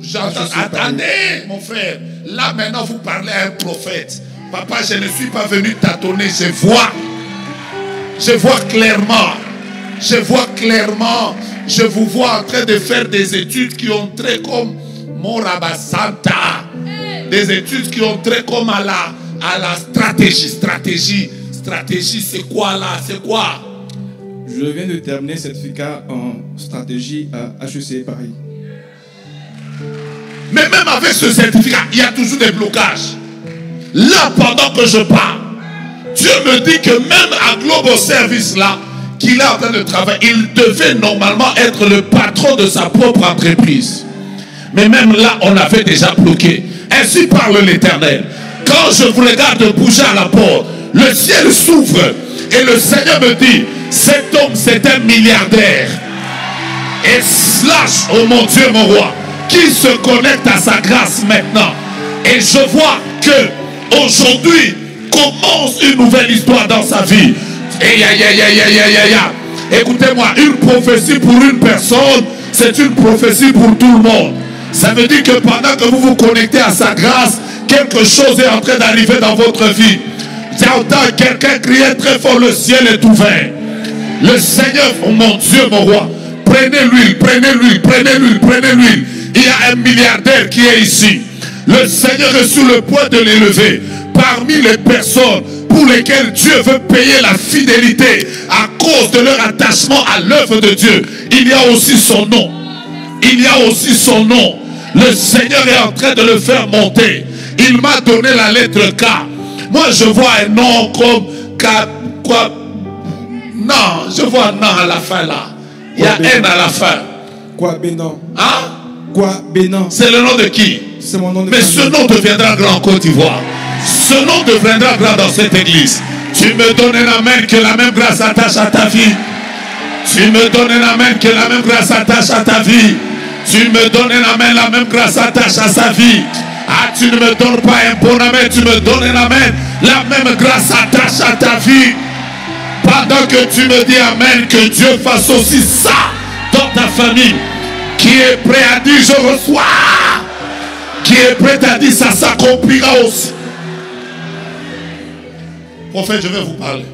J'entends, attendez, mon frère. Là, maintenant, vous parlez à un prophète. Papa, je ne suis pas venu tâtonner, je vois. Je vois clairement. Je vois clairement. Je vous vois en train de faire des études qui ont trait comme Moraba Santa. Des études qui ont trait comme à la stratégie. Stratégie, c'est quoi là? C'est quoi? Je viens de terminer certificat en stratégie à HEC Paris. Mais même avec ce certificat, il y a toujours des blocages. Là, pendant que je parle, Dieu me dit que même à Global Service là, qu'il est en train de travailler, il devait normalement être le patron de sa propre entreprise. Mais même là, on avait déjà bloqué. Ainsi parle l'Éternel. Quand je vous regarde bouger à la porte, le ciel s'ouvre et le Seigneur me dit, cet homme c'est un milliardaire. Et slash, oh mon Dieu, mon roi, qui se connecte à sa grâce maintenant. Et je vois que aujourd'hui commence une nouvelle histoire dans sa vie. Et écoutez-moi, une prophétie pour une personne, c'est une prophétie pour tout le monde. Ça veut dire que pendant que vous vous connectez à sa grâce, quelque chose est en train d'arriver dans votre vie. J'entends quelqu'un crier très fort, le ciel est ouvert. Le Seigneur, oh mon Dieu, mon roi, prenez l'huile, prenez l'huile, prenez l'huile, prenez l'huile. Il y a un milliardaire qui est ici. Le Seigneur est sur le point de l'élever. Parmi les personnes pour lesquelles Dieu veut payer la fidélité à cause de leur attachement à l'œuvre de Dieu, il y a aussi son nom. Il y a aussi son nom. Le Seigneur est en train de le faire monter. Il m'a donné la lettre K. Moi, je vois un nom comme K. Quoi? Non, je vois un nom à la fin là. Il y a N à la fin. Quoi, Bénin? Hein? Quoi, Bénin? C'est le nom de qui? C'est mon nom de Mais ce nom deviendra grand en Côte d'Ivoire. Ce nom deviendra grand dans cette église. Tu me donnes un amen, que la même grâce s'attache à ta vie. Tu me donnes un amen, que la même grâce s'attache à ta vie. Tu me donnes un amen, la même grâce s'attache à sa vie. Ah, tu ne me donnes pas un bon amen, tu me donnes un amen, la même grâce s'attache à ta vie. Pendant que tu me dis amen, que Dieu fasse aussi ça dans ta famille. Qui est prêt à dire je reçois? Qui est prêt à dire ça s'accomplira aussi? Prophète, je vais vous parler.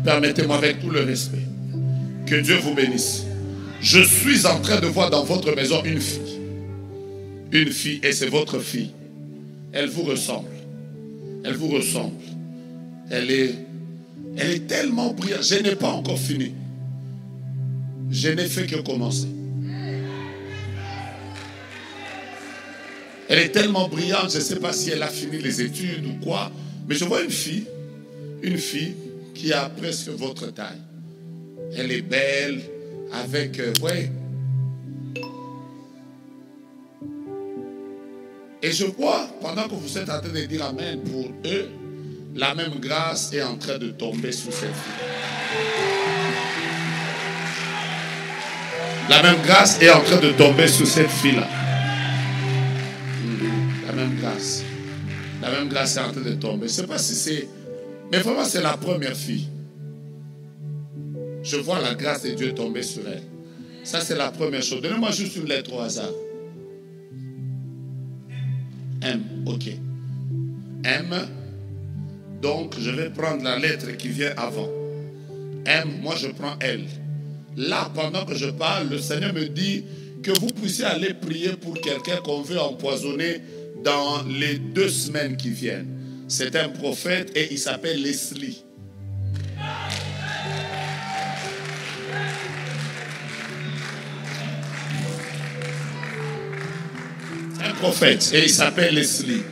Permettez-moi avec tout le respect. Que Dieu vous bénisse. Je suis en train de voir dans votre maison une fille. Une fille, et c'est votre fille. Elle vous ressemble. Elle vous ressemble. Elle est tellement brillante. Je n'ai pas encore fini. Je n'ai fait que commencer. Elle est tellement brillante, je ne sais pas si elle a fini les études ou quoi. Mais je vois une fille qui a presque votre taille. Elle est belle, avec... ouais. Et je vois, pendant que vous êtes en train de dire amen pour eux, la même grâce est en train de tomber sur cette fille. La même grâce est en train de tomber sur cette fille-là. La même grâce. La même grâce est en train de tomber. Je ne sais pas si c'est... Mais vraiment, c'est la première fille. Je vois la grâce de Dieu tomber sur elle. Ça, c'est la première chose. Donnez-moi juste une lettre au hasard. M, ok. M. Donc, je vais prendre la lettre qui vient avant. M, moi, je prends L. Là, pendant que je parle, le Seigneur me dit que vous puissiez aller prier pour quelqu'un qu'on veut empoisonner dans les 2 semaines qui viennent. C'est un prophète et il s'appelle Leslie. Un prophète et il s'appelle Leslie.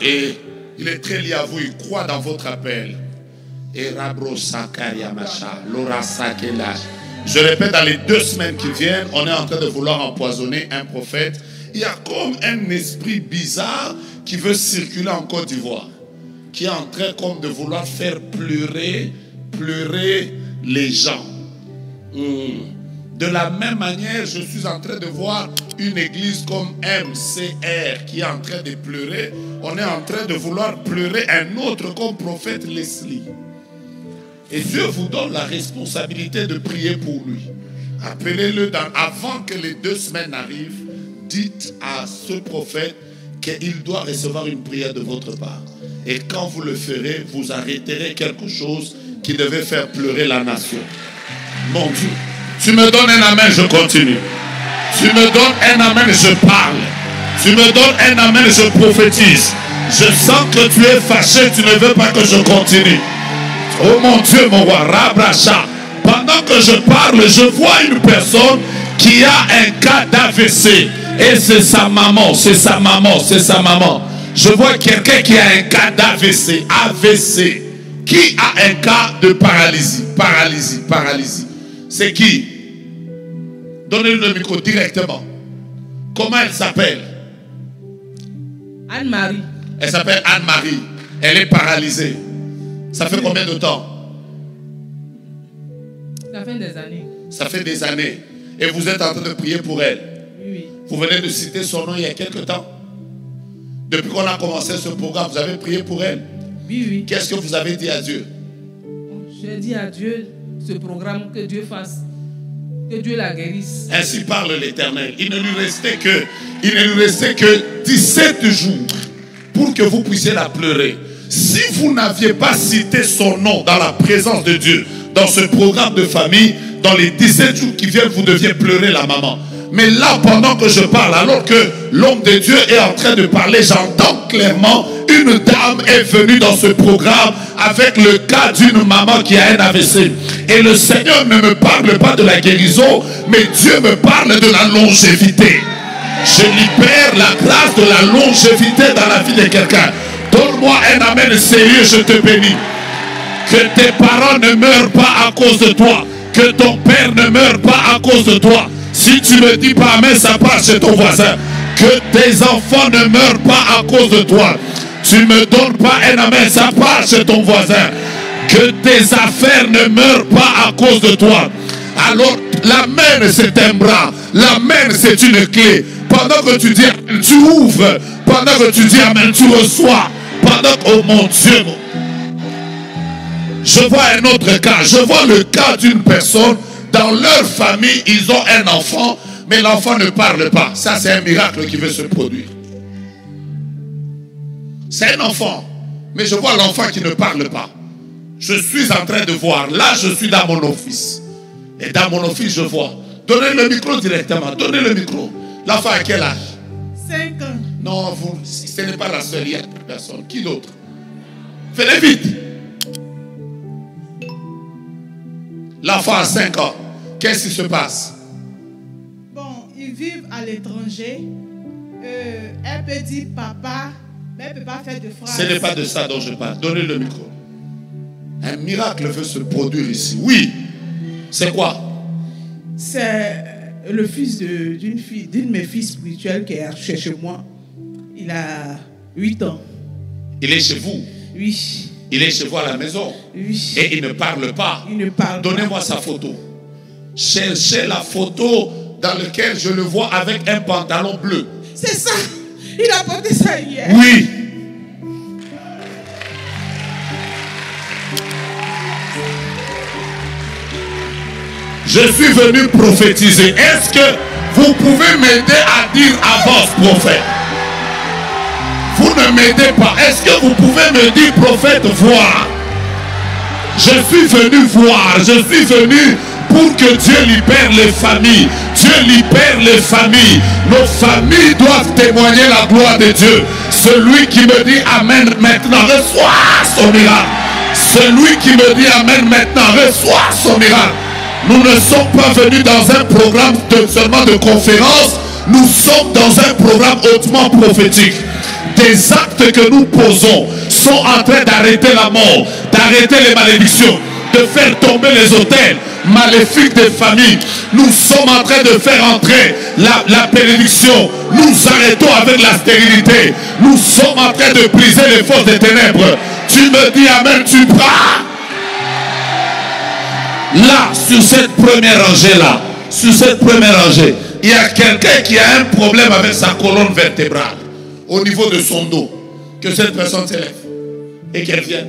Et il est très lié à vous, il croit dans votre appel. Et Rabro Sakaria Macha, Laura Sakela. Je répète, dans les 2 semaines qui viennent, on est en train de vouloir empoisonner un prophète. Il y a comme un esprit bizarre qui veut circuler en Côte d'Ivoire, qui est en train comme de vouloir faire pleurer les gens. De la même manière, je suis en train de voir une église comme MCR qui est en train de pleurer. On est en train de vouloir pleurer un autre comme prophète Leslie. Et Dieu vous donne la responsabilité de prier pour lui. Appelez-le avant que les 2 semaines arrivent. Dites à ce prophète qu'il doit recevoir une prière de votre part. Et quand vous le ferez, vous arrêterez quelque chose qui devait faire pleurer la nation. Mon Dieu, tu me donnes un amen, je continue. Tu me donnes un amen, je parle. Tu me donnes un amen, je prophétise. Je sens que tu es fâché, tu ne veux pas que je continue. Oh mon Dieu, mon roi, Rabracha. Pendant que je parle, je vois une personne qui a un cas d'AVC. Et c'est sa maman, c'est sa maman, c'est sa maman. Je vois quelqu'un qui a un cas d'AVC. AVC. Qui a un cas de paralysie? Paralysie, paralysie. C'est qui? Donnez-lui le micro directement. Comment elle s'appelle? Anne-Marie. Elle s'appelle Anne-Marie. Elle est paralysée. Ça fait combien de temps? Ça fait des années. Ça fait des années. Et vous êtes en train de prier pour elle. Oui. Vous venez de citer son nom il y a quelque temps. Depuis qu'on a commencé ce programme, vous avez prié pour elle. Oui, oui. Qu'est-ce que vous avez dit à Dieu? J'ai dit à Dieu, ce programme, que Dieu fasse, que Dieu la guérisse. Ainsi parle l'Éternel. Il ne lui restait que 17 jours pour que vous puissiez la pleurer. Si vous n'aviez pas cité son nom dans la présence de Dieu, dans ce programme de famille, dans les 17 jours qui viennent, vous deviez pleurer la maman. Mais là, pendant que je parle, alors que l'homme de Dieu est en train de parler, j'entends clairement une dame est venue dans ce programme avec le cas d'une maman qui a un AVC. Et le Seigneur ne me parle pas de la guérison, mais Dieu me parle de la longévité. Je libère la grâce de la longévité dans la vie de quelqu'un. Donne-moi un amen sérieux, je te bénis. Que tes parents ne meurent pas à cause de toi. Que ton père ne meure pas à cause de toi. Si tu me dis pas amen, ça passe chez ton voisin. Que tes enfants ne meurent pas à cause de toi. Tu me donnes pas un amen, ça passe chez ton voisin. Que tes affaires ne meurent pas à cause de toi. Alors l'amen c'est un bras. L'amen c'est une clé. Pendant que tu dis amen, tu ouvres. Pendant que tu dis amen, tu reçois. Pendant que, oh mon Dieu, je vois un autre cas. Je vois le cas d'une personne. Dans leur famille, ils ont un enfant, mais l'enfant ne parle pas. Ça, c'est un miracle qui veut se produire. C'est un enfant, mais je vois l'enfant qui ne parle pas. Je suis en train de voir. Là, je suis dans mon office. Et dans mon office, je vois. Donnez le micro directement. Donnez le micro. L'enfant à quel âge? 5 ans. Non, ce n'est pas la seule. Il y a personne. Qui d'autre? Faites vite. L'enfant a 5 ans. Qu'est-ce qui se passe? Bon, ils vivent à l'étranger. Elle peut dire papa, mais elle ne peut pas faire de phrase. Ce n'est pas de ça dont je parle. Donnez le micro. Un miracle veut se produire ici. Oui. C'est quoi? C'est le fils d'une de mes filles spirituelles qui est chez moi. Il a 8 ans. Il est chez vous? Oui. Il est chez vous à la maison? Oui. Et il ne parle pas? Il ne parle pas. Donnez-moi sa photo. Cherchez la photo dans laquelle je le vois avec un pantalon bleu. C'est ça. Il a porté ça hier. Oui. Je suis venu prophétiser. Est-ce que vous pouvez m'aider à dire avance, prophète? Vous ne m'aidez pas. Est-ce que vous pouvez me dire, prophète, voir? Je suis venu voir. Je suis venu pour que Dieu libère les familles. Dieu libère les familles. Nos familles doivent témoigner la gloire de Dieu. Celui qui me dit amen maintenant, reçoit son miracle. Celui qui me dit amen maintenant, reçoit son miracle. Nous ne sommes pas venus dans un programme seulement de conférence. Nous sommes dans un programme hautement prophétique. Des actes que nous posons sont en train d'arrêter la mort, d'arrêter les malédictions, de faire tomber les autels maléfiques des familles. Nous sommes en train de faire entrer la bénédiction. Nous arrêtons avec la stérilité. Nous sommes en train de briser les forces des ténèbres. Tu me dis amen, tu pars. Là, sur cette première rangée-là, sur cette première rangée, il y a quelqu'un qui a un problème avec sa colonne vertébrale au niveau de son dos. Que cette personne s'élève et qu'elle vienne.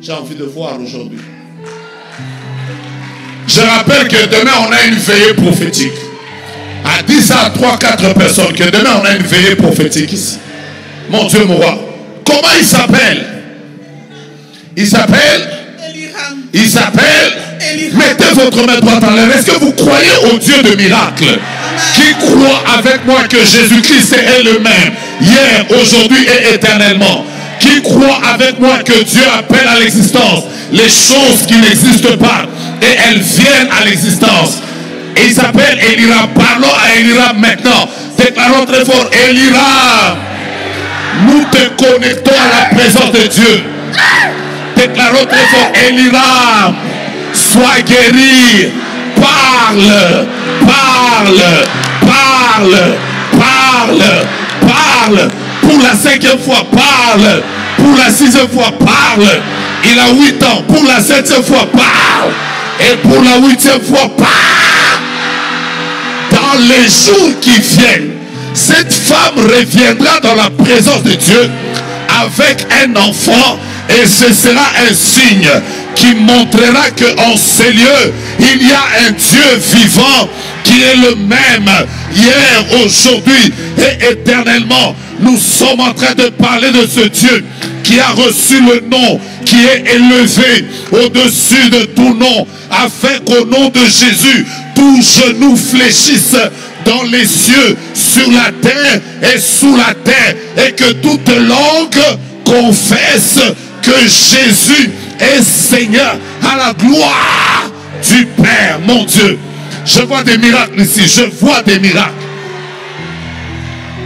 J'ai envie de voir aujourd'hui. Je rappelle que demain, on a une veillée prophétique. À 10 à 3-4 personnes, que demain, on a une veillée prophétique ici. Mon Dieu, mon roi. Comment il s'appelle? Il s'appelle? Il s'appelle? Mettez votre main droite en l'air. Est-ce que vous croyez au Dieu de miracles? Qui croit avec moi que Jésus-Christ est le même, hier, aujourd'hui et éternellement? Qui croit avec moi que Dieu appelle à l'existence les choses qui n'existent pas et elles viennent à l'existence? Et il s'appelle Elira. Parlons à Elira maintenant. Déclarons très fort: Elira, nous te connectons à la présence de Dieu. Déclarons très fort: Elira, sois guéri. Parle, parle, parle, parle, parle. Pour la 5e fois, parle. Pour la 6e fois, parle. Il a 8 ans. Pour la 7e fois, parle. Et pour la 8e fois, parle. Dans les jours qui viennent, cette femme reviendra dans la présence de Dieu avec un enfant, et ce sera un signe qui montrera qu'en ces lieux, il y a un Dieu vivant qui est le même hier, aujourd'hui et éternellement. Nous sommes en train de parler de ce Dieu qui a reçu le nom, qui est élevé au-dessus de tout nom, afin qu'au nom de Jésus, tout genou fléchisse dans les cieux, sur la terre et sous la terre, et que toute langue confesse que Jésus est Seigneur, à la gloire du Père. Mon Dieu, je vois des miracles ici, je vois des miracles.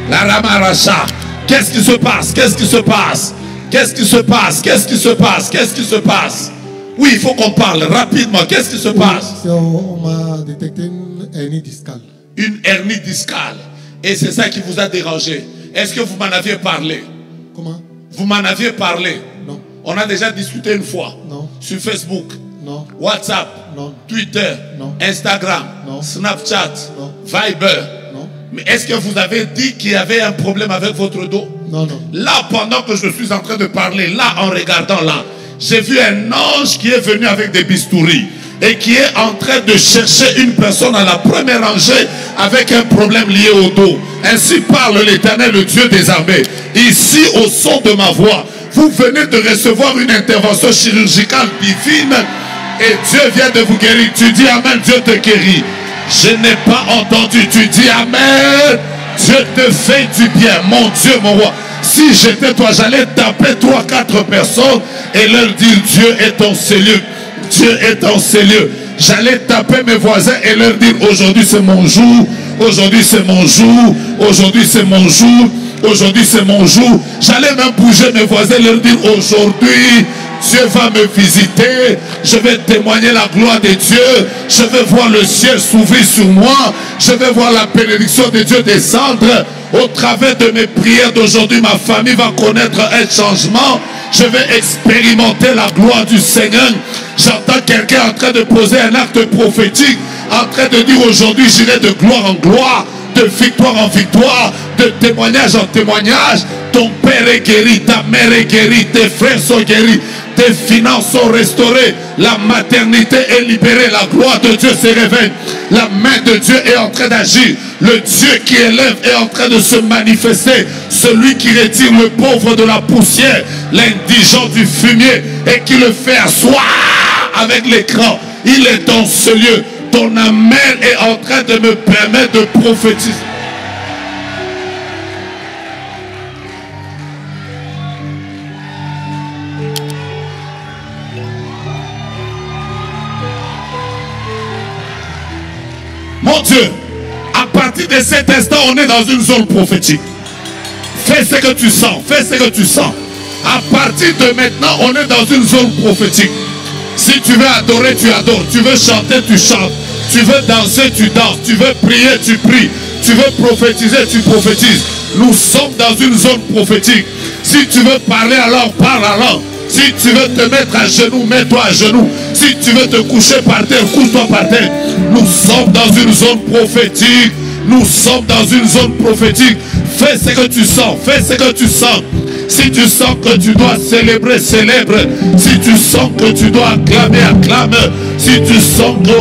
La Ramaracha, qu'est-ce qui se passe? Qu'est-ce qui se passe? Qu'est-ce qui se passe? Qu'est-ce qui se passe? Qu'est-ce qui se passe? Oui, il faut qu'on parle rapidement. Qu'est-ce qui se passe? On m'a détecté une hernie discale. Une hernie discale. Et c'est ça qui vous a dérangé. Est-ce que vous m'en aviez parlé? Comment? Vous m'en aviez parlé? Non. On a déjà discuté une fois? Non. Sur Facebook? Non. WhatsApp? Non. Twitter? Non. Instagram? Non. Snapchat? Non. Viber? Non. Mais est-ce que vous avez dit qu'il y avait un problème avec votre dos? Non, non. Là, pendant que je suis en train de parler, là, en regardant là, j'ai vu un ange qui est venu avec des bistouris et qui est en train de chercher une personne à la première rangée avec un problème lié au dos. Ainsi parle l'Éternel, le Dieu des armées. Ici, au son de ma voix, vous venez de recevoir une intervention chirurgicale divine et Dieu vient de vous guérir. Tu dis Amen, Dieu te guérit. Je n'ai pas entendu. Tu dis Amen, Dieu te fait du bien. Mon Dieu, mon roi. Si j'étais toi, j'allais taper 3-4 personnes et leur dire Dieu est en ces lieux. Dieu est en ces lieux. J'allais taper mes voisins et leur dire aujourd'hui c'est mon jour. Aujourd'hui c'est mon jour. Aujourd'hui c'est mon jour. Aujourd'hui c'est mon jour. J'allais même bouger mes voisins et leur dire aujourd'hui Dieu va me visiter. Je vais témoigner la gloire de Dieu. Je vais voir le ciel s'ouvrir sur moi. Je vais voir la bénédiction de Dieu descendre. Au travers de mes prières d'aujourd'hui, ma famille va connaître un changement. Je vais expérimenter la gloire du Seigneur. J'entends quelqu'un en train de poser un acte prophétique, en train de dire aujourd'hui j'irai de gloire en gloire, de victoire en victoire, de témoignage en témoignage. Ton père est guéri, ta mère est guérie, tes frères sont guéris, tes finances sont restaurées, la maternité est libérée, la gloire de Dieu se révèle, la main de Dieu est en train d'agir, le Dieu qui élève est en train de se manifester, celui qui retire le pauvre de la poussière, l'indigent du fumier et qui le fait asseoir avec l'écran. Il est dans ce lieu. Ton amen est en train de me permettre de prophétiser. Mon Dieu, à partir de cet instant, on est dans une zone prophétique. Fais ce que tu sens, fais ce que tu sens. À partir de maintenant, on est dans une zone prophétique. Si tu veux adorer, tu adores. Tu veux chanter, tu chantes. Tu veux danser, tu danses. Tu veux prier, tu pries. Tu veux prophétiser, tu prophétises. Nous sommes dans une zone prophétique. Si tu veux parler alors, parle alors. Si tu veux te mettre à genoux, mets-toi à genoux. Si tu veux te coucher par terre, couche-toi par terre. Nous sommes dans une zone prophétique. Nous sommes dans une zone prophétique. Fais ce que tu sens. Fais ce que tu sens. Si tu sens que tu dois célébrer, célèbre. Si tu sens que tu dois acclamer, acclame. Si tu sens que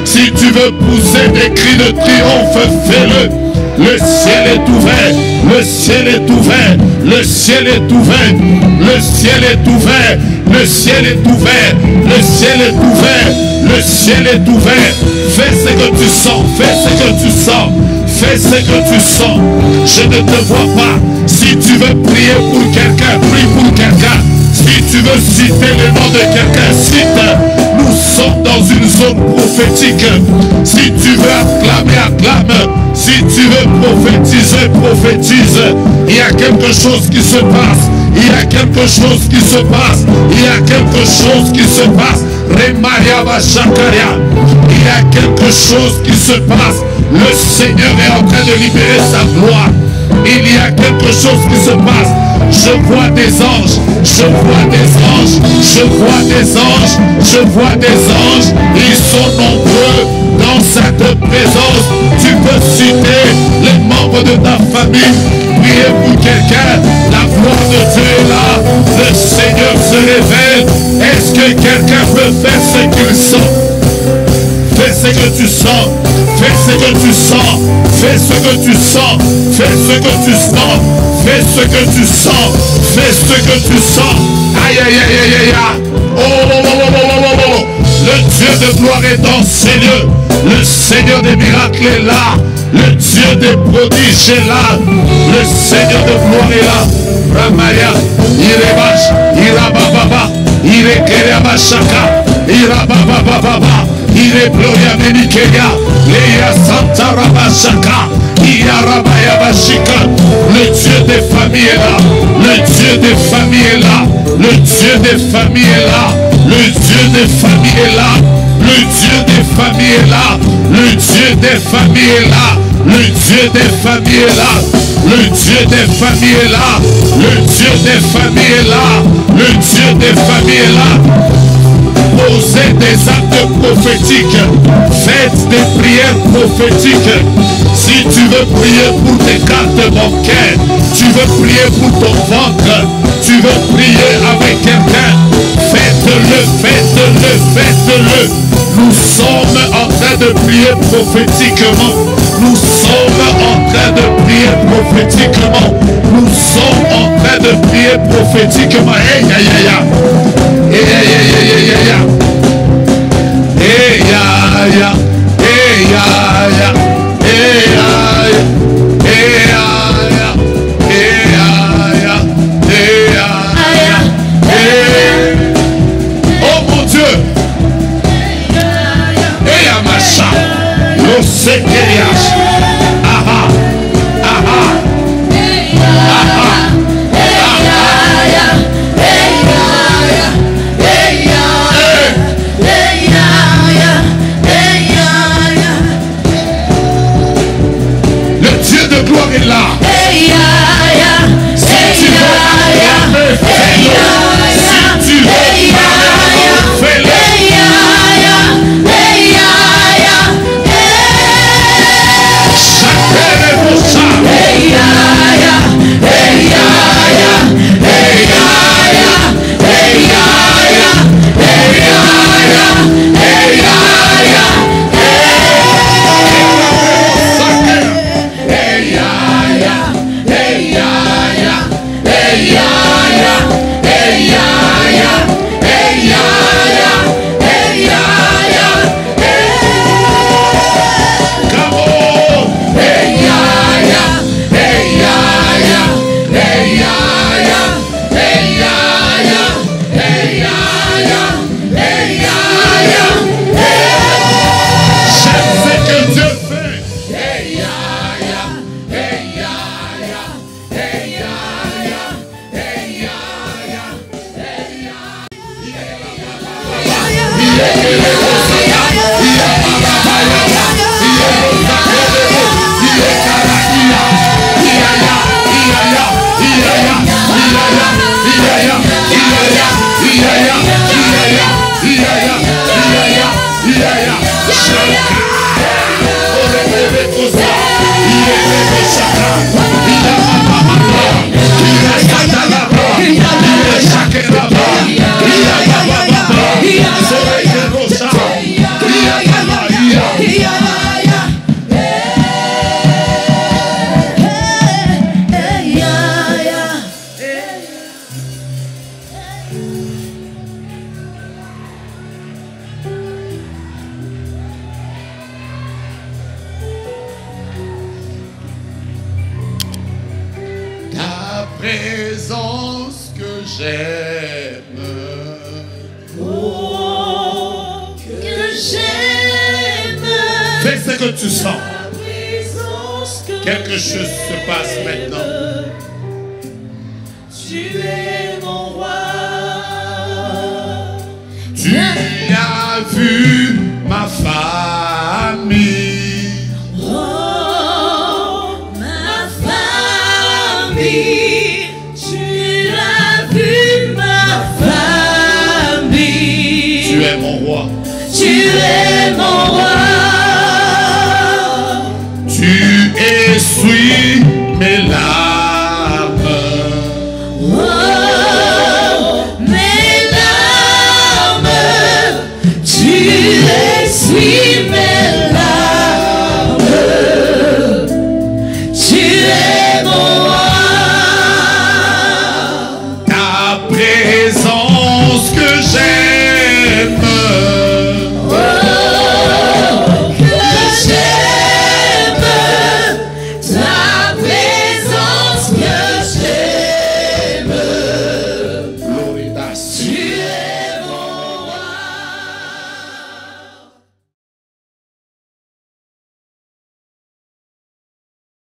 si tu veux pousser des cris de triomphe, fais-le. Le ciel est ouvert, le ciel est ouvert, le ciel est ouvert, le ciel est ouvert, le ciel est ouvert, le ciel est ouvert, le ciel est ouvert. Fais ce que tu sens, fais ce que tu sens, fais ce que tu sens. Je ne te vois pas. Si tu veux prier pour quelqu'un, prie pour quelqu'un. Si tu veux citer le nom de quelqu'un, cite. Nous sommes dans une zone prophétique. Si tu veux acclamer, acclame. Si tu veux prophétiser, prophétise. Il y a quelque chose qui se passe. Il y a quelque chose qui se passe. Il y a quelque chose qui se passe. Remariaba Shakaria. Il y a quelque chose qui se passe. Le Seigneur est en train de libérer sa gloire. Il y a quelque chose qui se passe. Je vois des anges, je vois des anges, je vois des anges, je vois des anges. Ils sont nombreux dans cette présence. Tu peux citer les membres de ta famille, prier pour quelqu'un. La gloire de Dieu est là. Le Seigneur se révèle. Est-ce que quelqu'un peut faire ce qu'il sent? Fais ce que tu sens. Fais ce que tu sens. Fais ce que tu sens. Fais ce que tu sens. Fais ce que tu sens. Fais ce que tu sens. Aïe aïe aïe aïe aïe aïe. Oh, oh, oh, oh, oh, oh, oh. Le Dieu de gloire est dans ces lieux. Le Seigneur des miracles est là. Le Dieu des prodiges est là. Le Seigneur de gloire est là. Ramaya, Irebash, Irabababa, Irekereabashaka, Irabababa, Irebloya Menikeya, Leia Santa Rabashaka, Iarabaya Bashika. Le Dieu des familles est là. Le Dieu des familles est là. Le Dieu des familles est là. Le Dieu des familles est là. Le Dieu des familles est là. Le Dieu des familles est là. Le Dieu des familles est là. Le Dieu des familles est là. Le Dieu des familles est là. Le Dieu des familles est là. Posez des actes prophétiques. Faites des prières prophétiques. Si tu veux prier pour tes cartes bancaires, tu veux prier pour ton ventre, tu veux prier avec quelqu'un, faites-le, faites-le, faites-le. Nous sommes en train de prier prophétiquement. Nous sommes en train de prier prophétiquement. Nous sommes en train de prier prophétiquement. Hey, ya, ya, ya. Hey, ya, ya, ya, ya, ya, ya. Hey, ya, ya. Hey, ya, ya. Hey, ya, ya. Hey, ya, ya. Hey, ya, ya. Hey, ya, ya. Hey. Oh mon Dieu. Hey, ya, macha. Lo sé que ya. Aha. Aha. Aha. Gloire est là. Si tu veux acclamer, fais-le. Si tu veux parler, fais-le. Chacun est pour ça. présence que j'aime. Oh, que j'aime. Fais ce que tu sens. La présence que Quelque chose se passe maintenant. tu es mon roi. Tu as vu ma famille. Oh, ma famille. Tu as vu ma famille. Tu es mon roi. Tu es mon roi. Tu essuies mes larmes.